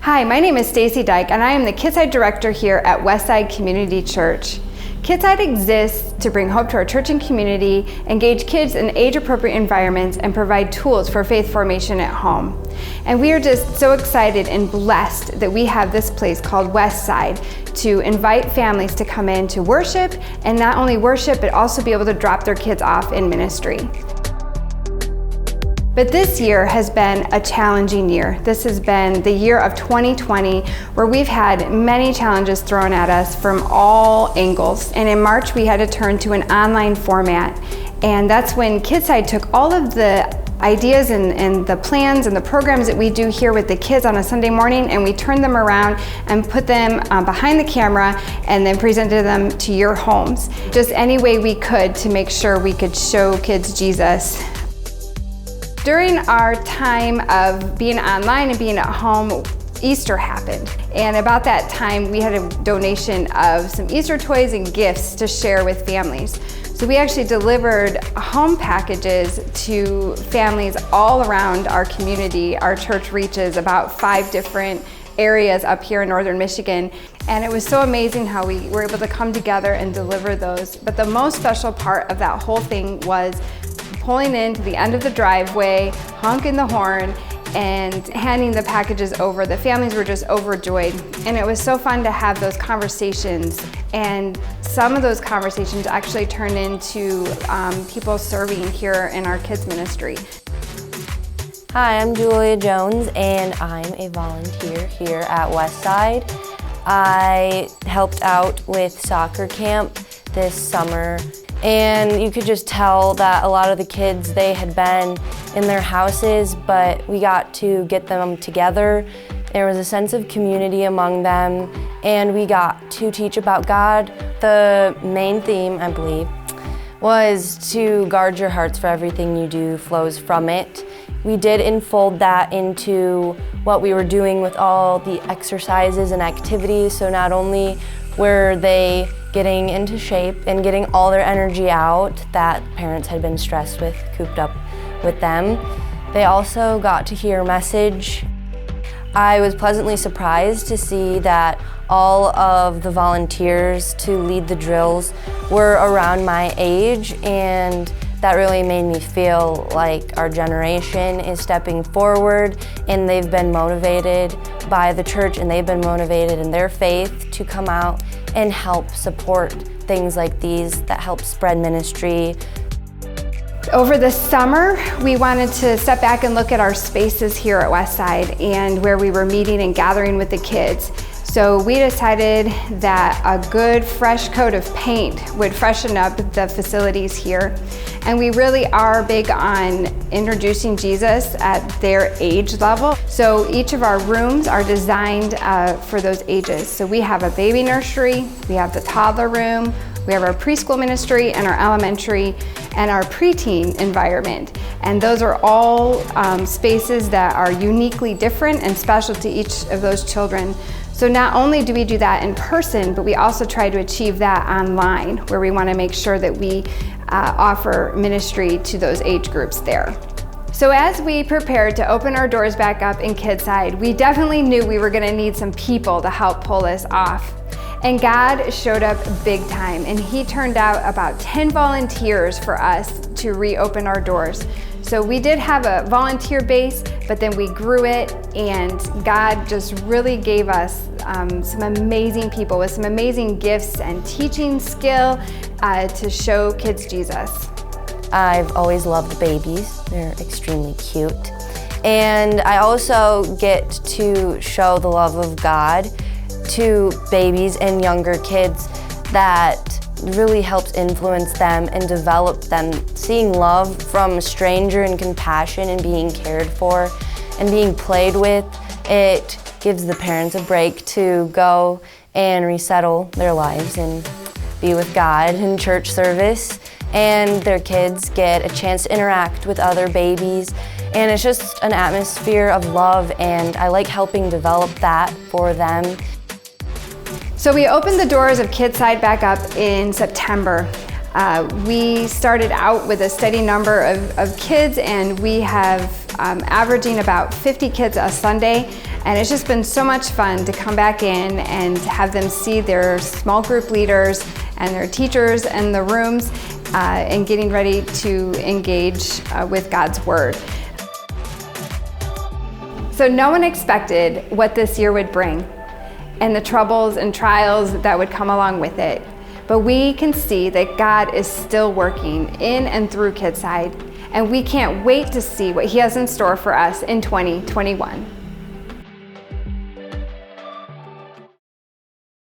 Hi, my name is Stacy Dyke, and I am the Kidside Director here at Westside Community Church. Kidside exists to bring hope to our church and community, engage kids in age-appropriate environments, and provide tools for faith formation at home. And we are just so excited and blessed that we have this place called Westside to invite families to come in to worship, and not only worship, but also be able to drop their kids off in ministry. But this year has been a challenging year. This has been the year of 2020, where we've had many challenges thrown at us from all angles. And in March, we had to turn to an online format. And that's when Kidside took all of the ideas and the plans and the programs that we do here with the kids on a Sunday morning, and we turned them around and put them behind the camera and then presented them to your homes. Just any way we could to make sure we could show kids Jesus. During our time of being online and being at home, Easter happened. And about that time, we had a donation of some Easter toys and gifts to share with families. So we actually delivered home packages to families all around our community. Our church reaches about 5 different areas up here in northern Michigan. And it was so amazing how we were able to come together and deliver those. But the most special part of that whole thing was pulling into the end of the driveway, honking the horn, and handing the packages over. The families were just overjoyed. And it was so fun to have those conversations. And some of those conversations actually turned into people serving here in our kids ministry. Hi, I'm Julia Jones, and I'm a volunteer here at Westside. I helped out with soccer camp this summer, and you could just tell that a lot of the kids, they had been in their houses, but we got to get them together. There was a sense of community among them, and we got to teach about God. The main theme, I believe, was to guard your hearts, for everything you do flows from it. We did unfold that into what we were doing with all the exercises and activities, so not only were they getting into shape and getting all their energy out that parents had been stressed with, cooped up with them, they also got to hear a message. I was pleasantly surprised to see that all of the volunteers to lead the drills were around my age, and that really made me feel like our generation is stepping forward, and they've been motivated by the church, and they've been motivated in their faith to come out and help support things like these that help spread ministry. Over the summer, we wanted to step back and look at our spaces here at Westside and where we were meeting and gathering with the kids. So we decided that a good fresh coat of paint would freshen up the facilities here. And we really are big on introducing Jesus at their age level. So each of our rooms are designed for those ages. So we have a baby nursery, we have the toddler room, we have our preschool ministry and our elementary and our preteen environment. And those are all spaces that are uniquely different and special to each of those children. So not only do we do that in person, but we also try to achieve that online, where we want to make sure that we offer ministry to those age groups there. So as we prepared to open our doors back up in Kidside, we definitely knew we were going to need some people to help pull this off. And God showed up big time, and He turned out about 10 volunteers for us to reopen our doors. So we did have a volunteer base, but then we grew it, and God just really gave us some amazing people with some amazing gifts and teaching skill to show kids Jesus. I've always loved babies. They're extremely cute. And I also get to show the love of God to babies and younger kids that really helps influence them and develop them. Seeing love from a stranger and compassion and being cared for and being played with, it gives the parents a break to go and resettle their lives and be with God in church service. And their kids get a chance to interact with other babies. And it's just an atmosphere of love, and I like helping develop that for them. So we opened the doors of Kidside back up in September. We started out with a steady number of kids, and we have averaging about 50 kids a Sunday. And it's just been so much fun to come back in and have them see their small group leaders and their teachers in the rooms and getting ready to engage with God's Word. So no one expected what this year would bring and the troubles and trials that would come along with it. But we can see that God is still working in and through Kidside, and we can't wait to see what He has in store for us in 2021.